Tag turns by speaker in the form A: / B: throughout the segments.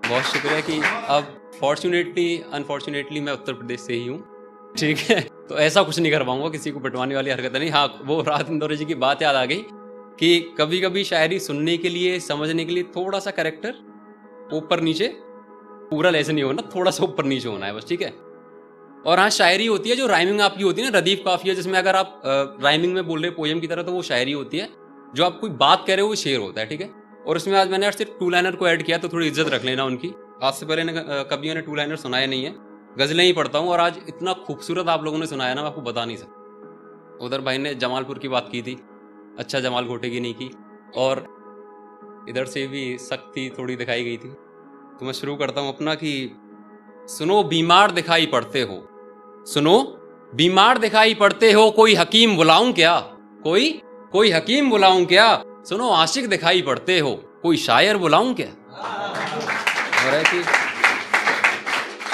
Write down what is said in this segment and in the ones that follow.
A: बहुत शुक्रिया कि अब फॉर्चुनेटली अनफॉर्चुनेटली मैं उत्तर प्रदेश से ही हूँ, ठीक है। तो ऐसा कुछ नहीं कर पाऊंगा, किसी को पिटवाने वाली हरकत नहीं। हाँ, वो राहत इंदौरी जी की बात याद आ गई कि कभी कभी शायरी सुनने के लिए, समझने के लिए थोड़ा सा कैरेक्टर ऊपर नीचे, पूरा ऐसे नहीं होना, थोड़ा सा ऊपर नीचे होना है बस, ठीक है। और हाँ, शायरी होती है जो राइमिंग आपकी होती है ना, रदीफ काफिया, जिसमें अगर आप राइमिंग में बोल रहे पोएम की तरह, तो वो शायरी होती है। जो आप कोई बात कह रहे हो वो शेर होता है, ठीक है। और उसमें आज मैंने सिर्फ टू लाइनर को ऐड किया, तो थोड़ी इज्जत रख लेना उनकी। आज से पहले कभी मैंने टू लाइनर सुनाया नहीं है, गजलें ही पढ़ता हूँ। और आज इतना खूबसूरत आप लोगों ने सुनाया ना, मैं आपको बता नहीं सकता। उधर भाई ने जमालपुर की बात की थी, अच्छा जमाल घोटे की नहीं की, और इधर से भी सख्ती थोड़ी दिखाई गई थी। तो मैं शुरू करता हूँ अपना कि सुनो बीमार दिखाई पड़ते हो, सुनो बीमार दिखाई पड़ते हो, कोई हकीम बुलाऊं क्या, कोई हकीम बुलाऊं क्या, सुनो आशिक दिखाई पड़ते हो, कोई शायर बुलाऊं क्या। और है कि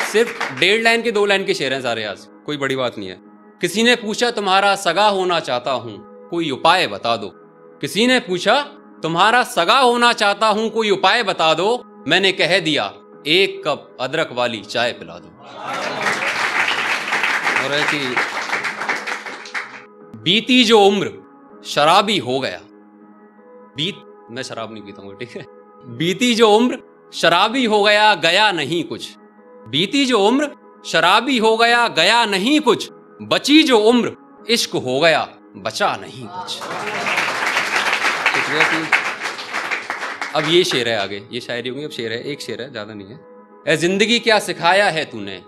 A: सिर्फ 1.5 लाइन के 2 लाइन के शेर हैं सारे आज, कोई बड़ी बात नहीं है। किसी ने पूछा तुम्हारा सगा होना चाहता हूं, कोई उपाय बता दो। किसी ने पूछा तुम्हारा सगा होना चाहता हूं, कोई उपाय बता दो। मैंने कह दिया 1 कप अदरक वाली चाय पिला दो। और है कि बीती जो उम्र शराबी हो गया, मैं शराब नहीं पीता हूँ, ठीक है। बीती जो उम्र शराबी हो गया, गया नहीं कुछ। बीती जो उम्र शराबी हो गया, गया नहीं कुछ। बची जो उम्र इश्क हो गया, बचा नहीं कुछ। अब ये शेर है आगे, ये शायरी होगी, अब शेर है, एक शेर है, ज्यादा नहीं है। ए जिंदगी क्या सिखाया है तूने,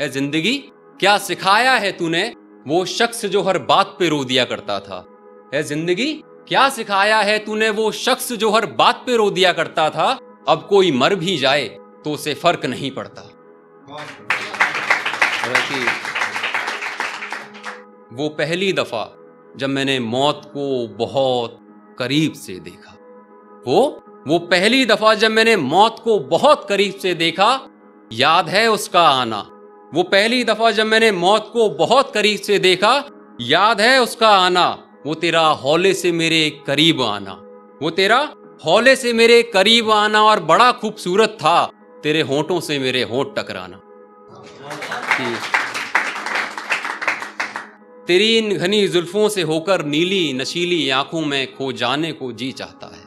A: ए जिंदगी क्या सिखाया है तूने, वो शख्स जो हर बात पे रो दिया करता था। ए जिंदगी क्या सिखाया है तूने, वो शख्स जो हर बात पे रो दिया करता था। अब कोई मर भी जाए तो उसे फर्क नहीं पड़ता। वो पहली दफा जब मैंने मौत को बहुत करीब से देखा, वो पहली दफा जब मैंने मौत को बहुत करीब से देखा, याद है उसका आना। वो पहली दफा जब मैंने मौत को बहुत करीब से देखा, याद है उसका आना। वो तेरा हौले से मेरे करीब आना, वो तेरा हौले से मेरे करीब आना, और बड़ा खूबसूरत था तेरे होंठों से मेरे होंठ टकराना। तेरी इन घनी जुल्फों से होकर नीली नशीली आंखों में खो जाने को जी चाहता है।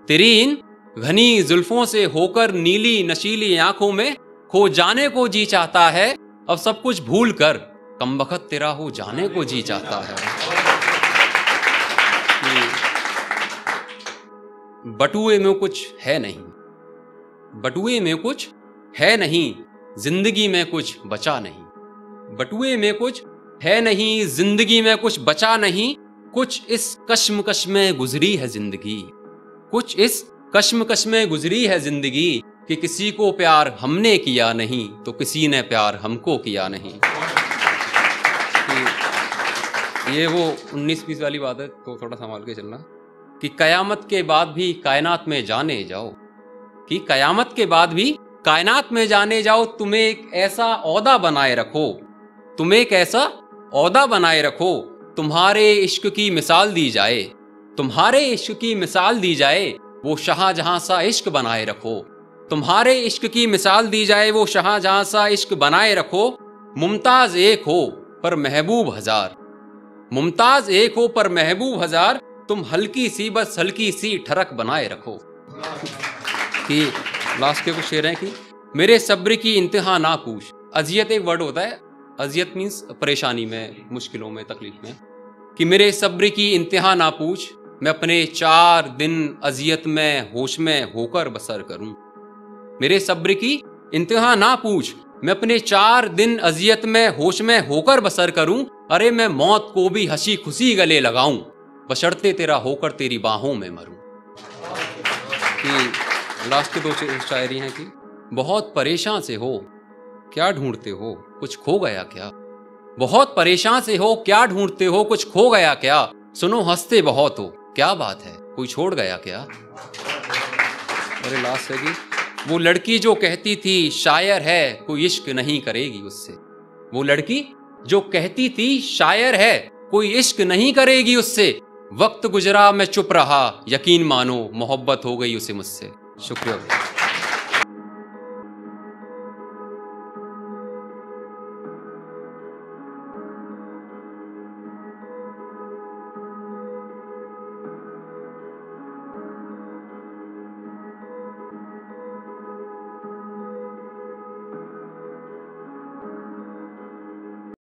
A: तेरी इन घनी जुल्फों से होकर नीली नशीली आंखों में खो जाने को जी चाहता है। अब सब कुछ भूल कर कमबख्त तेरा हो जाने को जी चाहता है। बटुए में कुछ है नहीं, बटुए में कुछ है नहीं, जिंदगी में कुछ बचा नहीं। बटुए में कुछ है नहीं, जिंदगी में कुछ बचा नहीं। कुछ इस कश्मकश में गुजरी है जिंदगी, कुछ इस कश्मकश में गुजरी है जिंदगी, कि किसी को प्यार हमने किया नहीं तो किसी ने प्यार हमको किया नहीं। ये वो 19-20 वाली बात है, तो थोड़ा संभाल के चलना। कि कयामत के बाद भी कायनात में जाने जाओ, कि कयामत के बाद भी कायनात में जाने जाओ। तुम्हें एक ऐसा औहदा बनाए रखो, तुम्हें एक ऐसा औहदा बनाए रखो, तुम्हारे इश्क की मिसाल दी जाए, तुम्हारे इश्क की मिसाल दी जाए। वो शाहजहां सा इश्क बनाए रखो, तुम्हारे इश्क की मिसाल दी जाए। वो शाहजहां सा इश्क बनाए रखो। मुमताज एक हो पर महबूब हजार, मुमताज एक हो पर महबूब हजार। तुम हल्की सी, बस हल्की सी ठरक बनाए रखो। कि लास्ट के कुछ शेर हैं कि मेरे सब्र की इंतहा ना पूछ। अजियत एक वर्ड होता है, अजियत मीन्स परेशानी में, मुश्किलों में, तकलीफ में। कि मेरे सब्र की इंतहा ना पूछ, मैं अपने 4 दिन अजियत में होश में होकर बसर करूं। मेरे सब्र की इंतहा ना पूछ, मैं अपने 4 दिन अजियत में होश में होकर बसर करूं। अरे मैं मौत को भी हंसी खुशी गले लगाऊं, बशर्ते तेरा होकर तेरी बाहों में मरूं। कि लास्ट के 2 शायरी हैं कि बहुत परेशान से हो क्या ढूंढते हो, कुछ खो गया क्या। बहुत परेशान से हो क्या ढूंढते हो, कुछ खो गया क्या। सुनो हंसते बहुत हो, क्या बात है, कोई छोड़ गया क्या। अरे लास्ट है कि वो लड़की जो कहती थी शायर है, कोई इश्क नहीं करेगी उससे। वो लड़की जो कहती थी शायर है, कोई इश्क नहीं करेगी उससे। वक्त गुजरा मैं चुप रहा, यकीन मानो मोहब्बत हो गई उसे मुझसे। शुक्रिया।